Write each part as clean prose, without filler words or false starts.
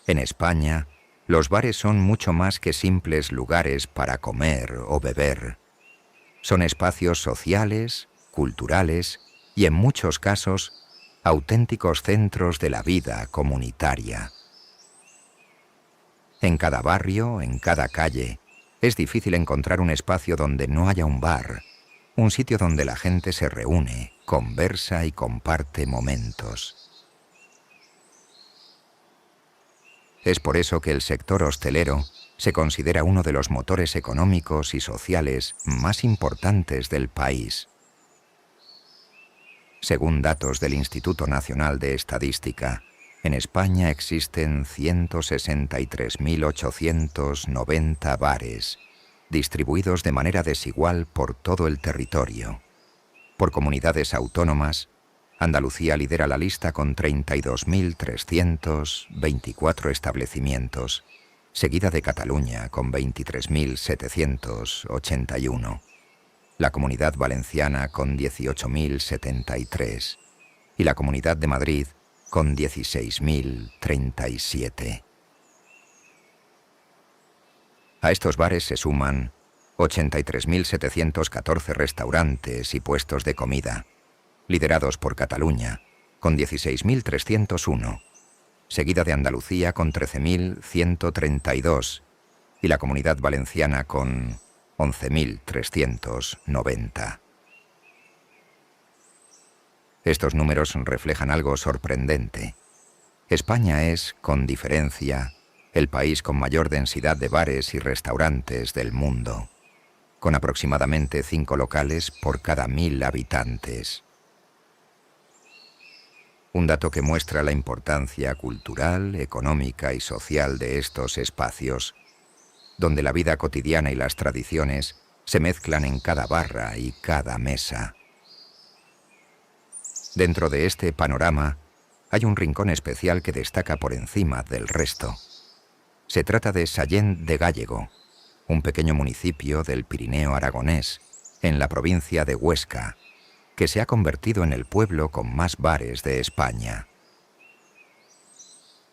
En España, los bares son mucho más que simples lugares para comer o beber. Son espacios sociales, culturales y, en muchos casos, auténticos centros de la vida comunitaria. En cada barrio, en cada calle, es difícil encontrar un espacio donde no haya un bar, un sitio donde la gente se reúne, conversa y comparte momentos. Es por eso que el sector hostelero se considera uno de los motores económicos y sociales más importantes del país. Según datos del Instituto Nacional de Estadística, en España existen 163.890 bares, distribuidos de manera desigual por todo el territorio. Por comunidades autónomas, Andalucía lidera la lista con 32.324 establecimientos, seguida de Cataluña con 23.781, la Comunidad Valenciana con 18.073 y la Comunidad de Madrid con 16.037. A estos bares se suman 83.714 restaurantes y puestos de comida, liderados por Cataluña, con 16.301, seguida de Andalucía con 13.132 y la Comunidad Valenciana con 11.390. Estos números reflejan algo sorprendente. España es, con diferencia, el país con mayor densidad de bares y restaurantes del mundo, con aproximadamente 5 locales por cada 1.000 habitantes. Un dato que muestra la importancia cultural, económica y social de estos espacios, donde la vida cotidiana y las tradiciones se mezclan en cada barra y cada mesa. Dentro de este panorama hay un rincón especial que destaca por encima del resto. Se trata de Sallent de Gállego, un pequeño municipio del Pirineo aragonés, en la provincia de Huesca, que se ha convertido en el pueblo con más bares de España.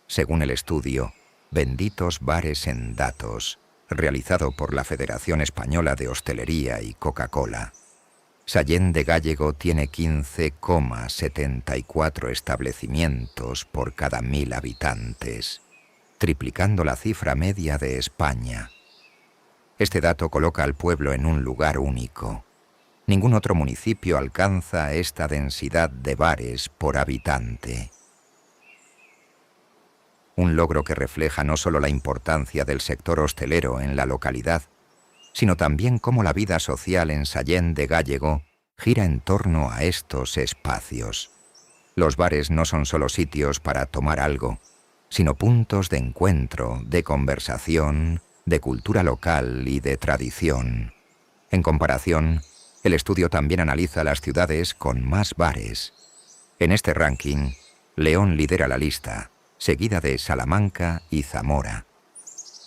Según el estudio Benditos Bares en Datos, realizado por la Federación Española de Hostelería y Coca-Cola, Sallent de Gállego tiene 15,74 establecimientos por cada 1.000 habitantes, triplicando la cifra media de España. Este dato coloca al pueblo en un lugar único. Ningún otro municipio alcanza esta densidad de bares por habitante. Un logro que refleja no solo la importancia del sector hostelero en la localidad, sino también cómo la vida social en Sallent de Gállego gira en torno a estos espacios. Los bares no son solo sitios para tomar algo, sino puntos de encuentro, de conversación, de cultura local y de tradición. En comparación, el estudio también analiza las ciudades con más bares. En este ranking, León lidera la lista, seguida de Salamanca y Zamora.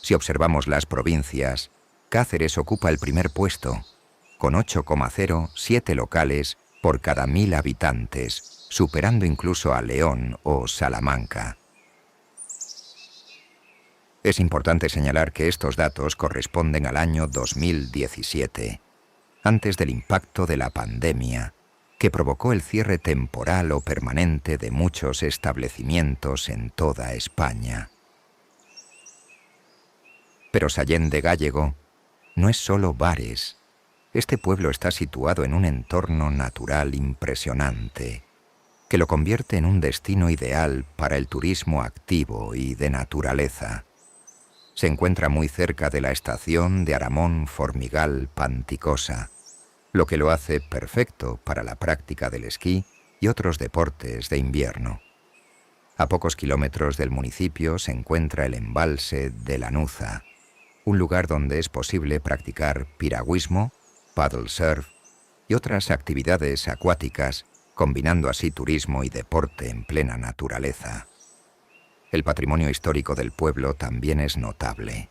Si observamos las provincias, Cáceres ocupa el primer puesto, con 8,07 locales por cada 1.000 habitantes, superando incluso a León o Salamanca. Es importante señalar que estos datos corresponden al año 2017, antes del impacto de la pandemia, que provocó el cierre temporal o permanente de muchos establecimientos en toda España. Pero Sallent de Gállego no es solo bares. Este pueblo está situado en un entorno natural impresionante, que lo convierte en un destino ideal para el turismo activo y de naturaleza. Se encuentra muy cerca de la estación de Aramón-Formigal-Panticosa, lo que lo hace perfecto para la práctica del esquí y otros deportes de invierno. A pocos kilómetros del municipio se encuentra el embalse de Lanuza, un lugar donde es posible practicar piragüismo, paddle surf y otras actividades acuáticas, combinando así turismo y deporte en plena naturaleza. El patrimonio histórico del pueblo también es notable.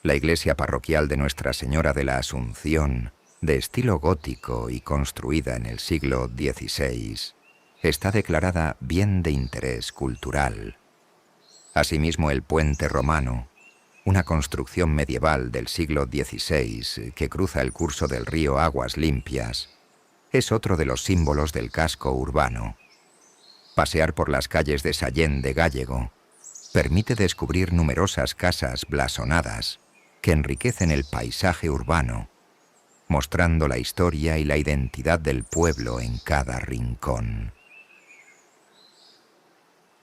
La iglesia parroquial de Nuestra Señora de la Asunción, de estilo gótico y construida en el siglo XVI, está declarada Bien de Interés Cultural. Asimismo, el puente romano, una construcción medieval del siglo XVI que cruza el curso del río Aguas Limpias, es otro de los símbolos del casco urbano. Pasear por las calles de Sallén de Gállego permite descubrir numerosas casas blasonadas que enriquecen el paisaje urbano, mostrando la historia y la identidad del pueblo en cada rincón.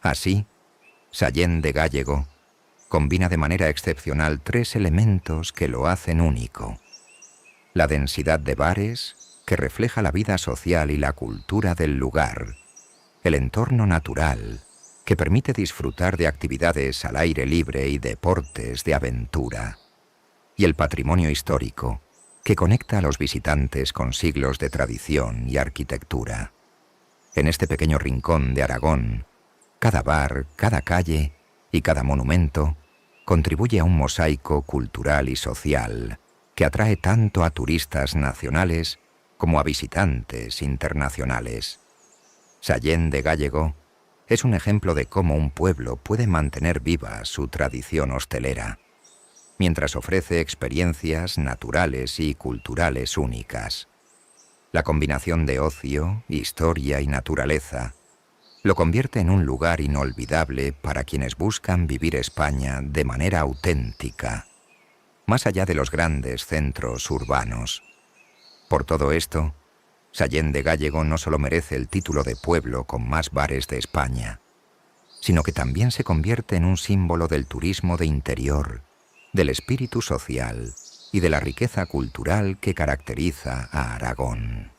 Así, Sallén de Gállego combina de manera excepcional tres elementos que lo hacen único: la densidad de bares, que refleja la vida social y la cultura del lugar; el entorno natural, que permite disfrutar de actividades al aire libre y deportes de aventura; y el patrimonio histórico, que conecta a los visitantes con siglos de tradición y arquitectura. En este pequeño rincón de Aragón, cada bar, cada calle y cada monumento contribuye a un mosaico cultural y social que atrae tanto a turistas nacionales como a visitantes internacionales. Sallén de Gállego es un ejemplo de cómo un pueblo puede mantener viva su tradición hostelera, mientras ofrece experiencias naturales y culturales únicas. La combinación de ocio, historia y naturaleza lo convierte en un lugar inolvidable para quienes buscan vivir España de manera auténtica, más allá de los grandes centros urbanos. Por todo esto, Sallén de Gállego no solo merece el título de pueblo con más bares de España, sino que también se convierte en un símbolo del turismo de interior, del espíritu social y de la riqueza cultural que caracteriza a Aragón.